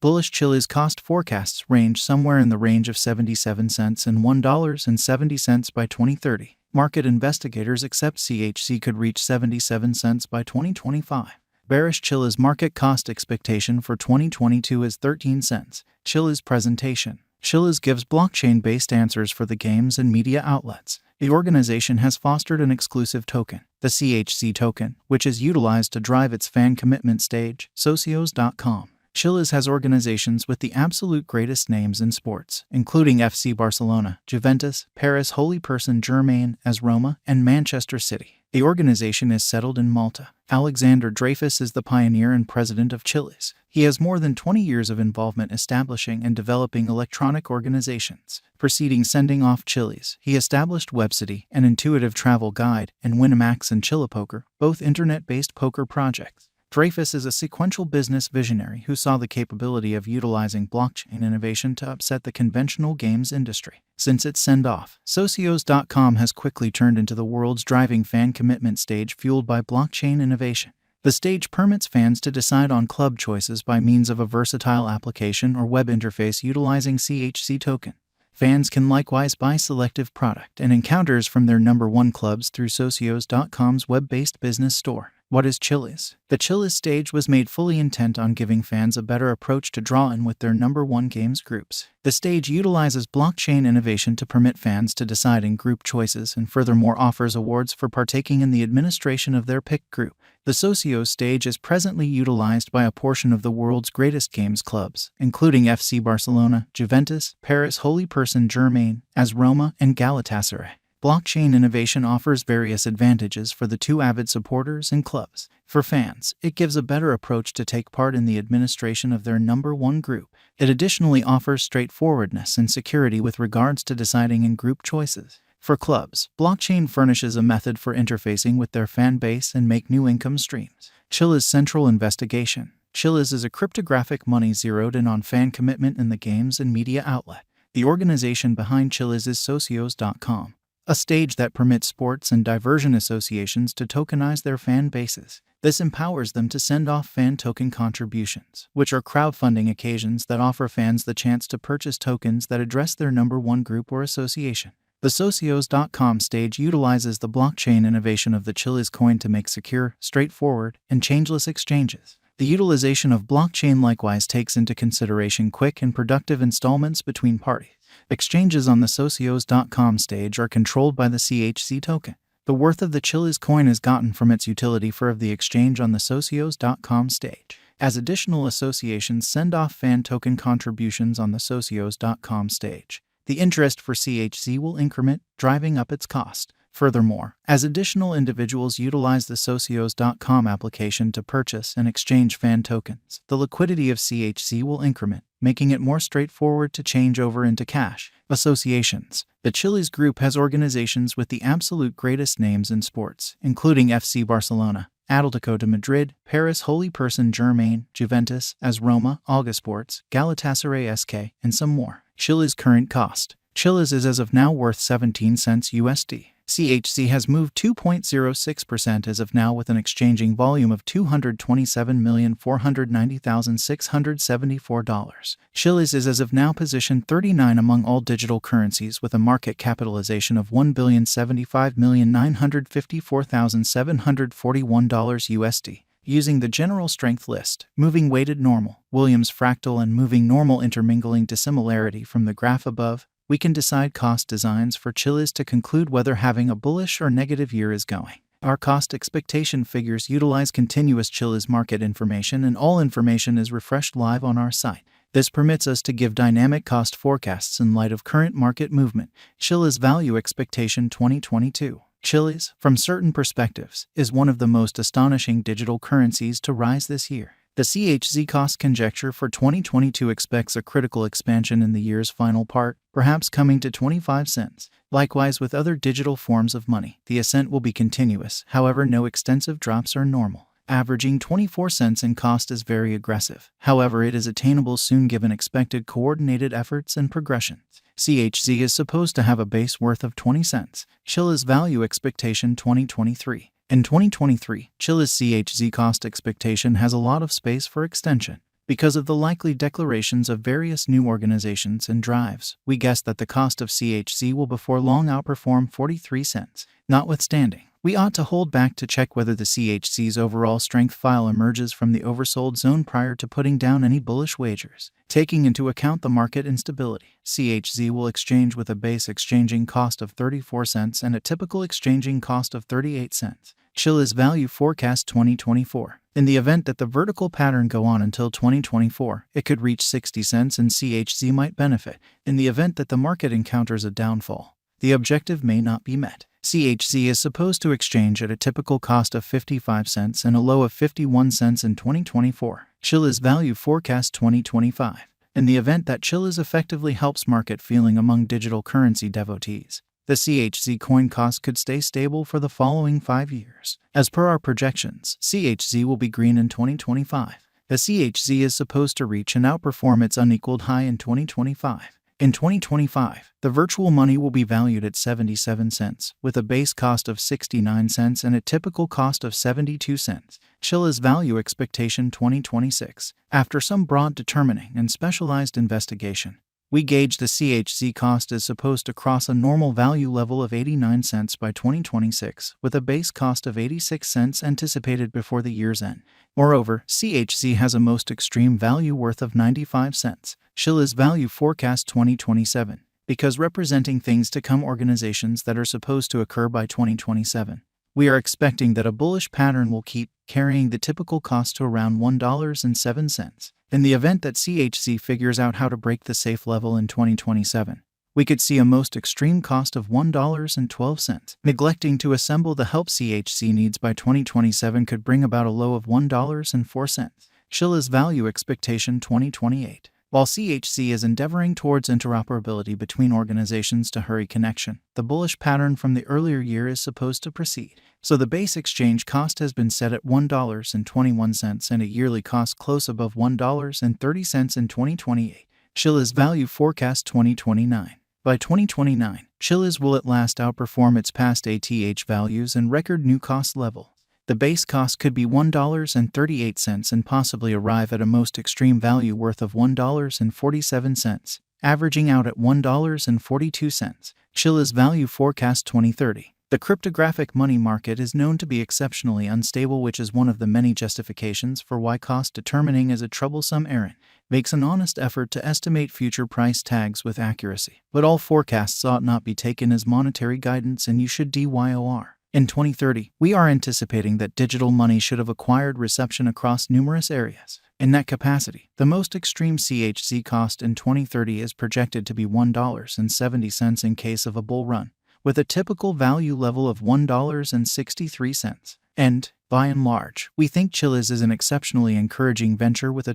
Bullish Chiliz cost forecasts range somewhere in the range of 77 cents and $1.70 by 2030. Market investigators accept CHC could reach 77 cents by 2025. Bearish Chiliz market cost expectation for 2022 is 13 cents. Chiliz presentation. Chiliz gives blockchain-based answers for the games and media outlets. The organization has fostered an exclusive token, the CHC token, which is utilized to drive its fan commitment stage, socios.com. Chiliz has organizations with the absolute greatest names in sports, including FC Barcelona, Juventus, Paris Holy Person Germain, AS Roma, and Manchester City. The organization is settled in Malta. Alexander Dreyfus is the pioneer and president of Chiliz. He has more than 20 years of involvement establishing and developing electronic organizations. Preceding sending off Chiliz, he established WebCity, an intuitive travel guide, and Winamax and Chillapoker, both internet-based poker projects. Dreyfus is a sequential business visionary who saw the capability of utilizing blockchain innovation to upset the conventional games industry. Since its send-off, socios.com has quickly turned into the world's driving fan commitment stage fueled by blockchain innovation. The stage permits fans to decide on club choices by means of a versatile application or web interface utilizing CHC token. Fans can likewise buy selective product and encounters from their number one clubs through socios.com's web-based business store. What is Chiliz? The Chiliz stage was made fully intent on giving fans a better approach to draw in with their number one games groups. The stage utilizes blockchain innovation to permit fans to decide in group choices and furthermore offers awards for partaking in the administration of their picked group. The Socios stage is presently utilized by a portion of the world's greatest games clubs, including FC Barcelona, Juventus, Paris Holy Person Germain, AS Roma, and Galatasaray. Blockchain innovation offers various advantages for the two avid supporters and clubs. For fans, it gives a better approach to take part in the administration of their number one group. It additionally offers straightforwardness and security with regards to deciding in group choices. For clubs, blockchain furnishes a method for interfacing with their fan base and make new income streams. Chiliz central investigation. Chiliz is a cryptographic money zeroed in on fan commitment in the games and media outlet. The organization behind Chiliz is socios.com. A stage that permits sports and diversion associations to tokenize their fan bases. This empowers them to send off fan token contributions, which are crowdfunding occasions that offer fans the chance to purchase tokens that address their number one group or association. The socios.com stage utilizes the blockchain innovation of the Chiliz coin to make secure, straightforward, and changeless exchanges. The utilization of blockchain likewise takes into consideration quick and productive installments between parties. Exchanges on the socios.com stage are controlled by the CHC token. The worth of the Chiliz coin is gotten from its utility for the exchange on the socios.com stage. As additional associations send off fan token contributions on the socios.com stage, the interest for CHC will increment, driving up its cost. Furthermore, as additional individuals utilize the socios.com application to purchase and exchange fan tokens, the liquidity of CHC will increment, making it more straightforward to change over into cash. Associations. The Chiliz Group has organizations with the absolute greatest names in sports, including FC Barcelona, Atletico de Madrid, Paris Holy Person Germain, Juventus, AS Roma, Sports, Galatasaray SK, and some more. Chiliz current cost. Chiliz is as of now worth 17 cents USD. CHC has moved 2.06% as of now with an exchanging volume of $227,490,674. Chiliz is as of now positioned 39 among all digital currencies with a market capitalization of $1,075,954,741 USD. Using the general strength list, moving weighted normal, Williams fractal and moving normal intermingling dissimilarity from the graph above, we can decide cost designs for Chiliz to conclude whether having a bullish or negative year is going. Our cost expectation figures utilize continuous Chiliz market information and all information is refreshed live on our site. This permits us to give dynamic cost forecasts in light of current market movement. Chiliz value expectation 2022. Chiliz, from certain perspectives, is one of the most astonishing digital currencies to rise this year. The CHZ cost conjecture for 2022 expects a critical expansion in the year's final part, perhaps coming to 25 cents. Likewise with other digital forms of money, the ascent will be continuous, however no extensive drops are normal. Averaging 24 cents in cost is very aggressive, however it is attainable soon given expected coordinated efforts and progressions. CHZ is supposed to have a base worth of 20 cents. Chiliz value expectation 2023. In 2023, Chiliz CHZ cost expectation has a lot of space for extension. Because of the likely declarations of various new organizations and drives, we guess that the cost of CHZ will before long outperform 43 cents. Notwithstanding, we ought to hold back to check whether the CHZ's overall strength file emerges from the oversold zone prior to putting down any bullish wagers. Taking into account the market instability, CHZ will exchange with a base exchanging cost of 34 cents and a typical exchanging cost of 38 cents. Chiliz Value Forecast 2024. In the event that the vertical pattern go on until 2024, it could reach 60 cents and CHZ might benefit. In the event that the market encounters a downfall, the objective may not be met. CHZ is supposed to exchange at a typical cost of 55 cents and a low of 51 cents in 2024. Chiliz Value Forecast 2025. In the event that Chiliz effectively helps market feeling among digital currency devotees, the CHZ coin cost could stay stable for the following 5 years. As per our projections, CHZ will be green in 2025. The CHZ is supposed to reach and outperform its unequaled high in 2025. In 2025, the virtual money will be valued at 77 cents, with a base cost of 69 cents and a typical cost of 72 cents. Chiliz Value Expectation 2026. After some broad determining and specialized investigation, we gauge the CHZ cost is supposed to cross a normal value level of 89 cents by 2026, with a base cost of 86 cents anticipated before the year's end. Moreover, CHZ has a most extreme value worth of 95 cents. Chiliz Value Forecast 2027. Because representing things to come organizations that are supposed to occur by 2027, we are expecting that a bullish pattern will keep carrying the typical cost to around $1.07. In the event that CHZ figures out how to break the safe level in 2027, we could see a most extreme cost of $1.12. Neglecting to assemble the help CHZ needs by 2027 could bring about a low of $1.04. Chiliz Value Expectation 2028. While CHZ is endeavoring towards interoperability between organizations to hurry connection, the bullish pattern from the earlier year is supposed to proceed. So the base exchange cost has been set at $1.21 and a yearly cost close above $1.30 in 2028. Chiliz Value Forecast 2029. By 2029, Chiliz will at last outperform its past ATH values and record new cost level. The base cost could be $1.38 and possibly arrive at a most extreme value worth of $1.47, averaging out at $1.42. Chiliz Value Forecast 2030. The cryptographic money market is known to be exceptionally unstable, which is one of the many justifications for why cost determining is a troublesome errand. Makes an honest effort to estimate future price tags with accuracy, but all forecasts ought not be taken as monetary guidance and you should DYOR. In 2030, we are anticipating that digital money should have acquired reception across numerous areas. In that capacity, the most extreme CHZ cost in 2030 is projected to be $1.70 in case of a bull run, with a typical value level of $1.63. And, by and large, we think Chiliz is an exceptionally encouraging venture with a